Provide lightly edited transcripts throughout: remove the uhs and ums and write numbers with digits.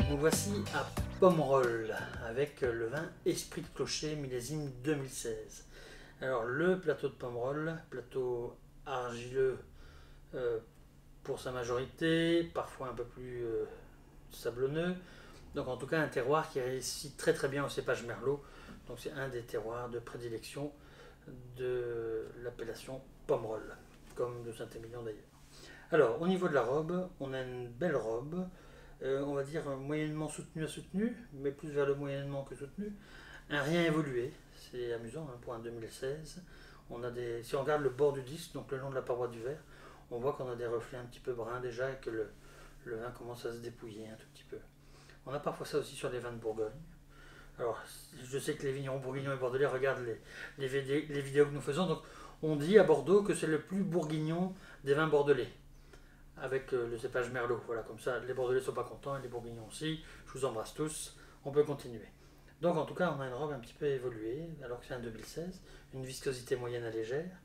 Nous voici à Pomerol avec le vin Esprit de Clocher millésime 2016. Alors le plateau de Pomerol, plateau argileux pour sa majorité, parfois un peu plus sablonneux. Donc en tout cas un terroir qui réussit très très bien au cépage merlot. Donc c'est un des terroirs de prédilection de l'appellation Pomerol, comme de Saint-Émilion d'ailleurs. Alors au niveau de la robe, on a une belle robe. On va dire moyennement soutenu à soutenu, mais plus vers le moyennement que soutenu. Un rien évolué, c'est amusant hein, pour un 2016. Si on regarde le bord du disque, donc le long de la paroi du verre, on voit qu'on a des reflets un petit peu bruns déjà et que le vin commence à se dépouiller un tout petit peu. On a parfois ça aussi sur les vins de Bourgogne. Alors, je sais que les vignerons bourguignons et bordelais regardent les vidéos que nous faisons, donc on dit à Bordeaux que c'est le plus bourguignon des vins bordelais avec le cépage merlot. Voilà, comme ça, les Bordelais ne sont pas contents et les Bourguignons aussi. Je vous embrasse tous. On peut continuer. Donc, en tout cas, on a une robe un petit peu évoluée, alors que c'est un 2016. Une viscosité moyenne à légère.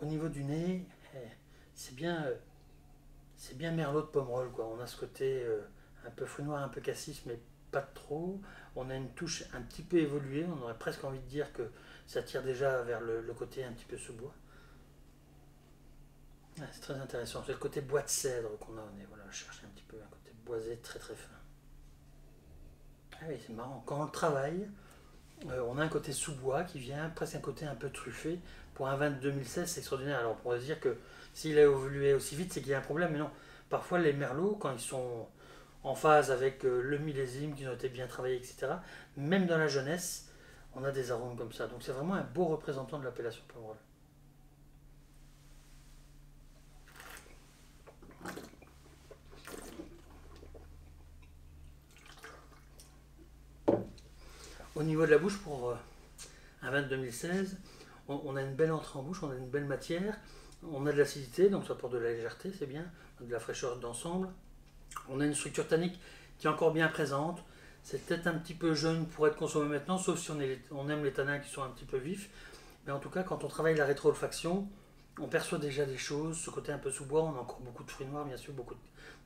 Au niveau du nez, c'est bien merlot de Pomerol, quoi. On a ce côté un peu fruit noir, un peu cassis, mais pas trop. On a une touche un petit peu évoluée. On aurait presque envie de dire que ça tire déjà vers le côté un petit peu sous-bois. Ah, c'est très intéressant, c'est le côté bois de cèdre qu'on a au nez. Voilà, je cherchais un petit peu un côté boisé très très fin. Ah oui, c'est marrant. Quand on le travaille, on a un côté sous-bois qui vient, presque un côté un peu truffé. Pour un vin de 2016, c'est extraordinaire. Alors on pourrait se dire que s'il a évolué aussi vite, c'est qu'il y a un problème, mais non. Parfois les merlots, quand ils sont en phase avec le millésime, qui ont été bien travaillés, etc., même dans la jeunesse, on a des arômes comme ça. Donc c'est vraiment un beau représentant de l'appellation Pomerol. Au niveau de la bouche, pour un vin de 2016, on a une belle entrée en bouche, on a une belle matière, on a de l'acidité, donc ça apporte de la légèreté, c'est bien, de la fraîcheur d'ensemble. On a une structure tannique qui est encore bien présente. C'est peut-être un petit peu jeune pour être consommé maintenant, sauf si on aime les tanins qui sont un petit peu vifs. Mais en tout cas, quand on travaille la rétro-olfaction, on perçoit déjà des choses, ce côté un peu sous-bois, on a encore beaucoup de fruits noirs, bien sûr, beaucoup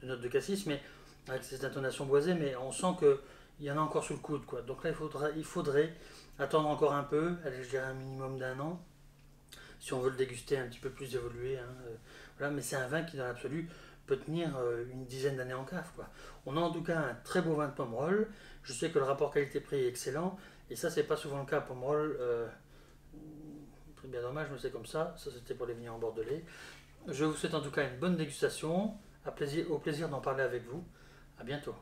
de notes de cassis, mais avec cette intonation boisée, mais on sent qu'il y en a encore sous le coude, quoi. Donc là, il faudrait attendre encore un peu, allez, je dirais un minimum d'un an, si on veut le déguster un petit peu plus évolué. Hein, voilà, mais c'est un vin qui, dans l'absolu, peut tenir une dizaine d'années en cave, quoi. On a en tout cas un très beau vin de Pomerol. Je sais que le rapport qualité-prix est excellent, et ça, c'est pas souvent le cas à Pomerol. C'est bien dommage, mais c'est comme ça. Ça, c'était pour les vignerons bordelais. Je vous souhaite en tout cas une bonne dégustation. Au plaisir d'en parler avec vous. À bientôt.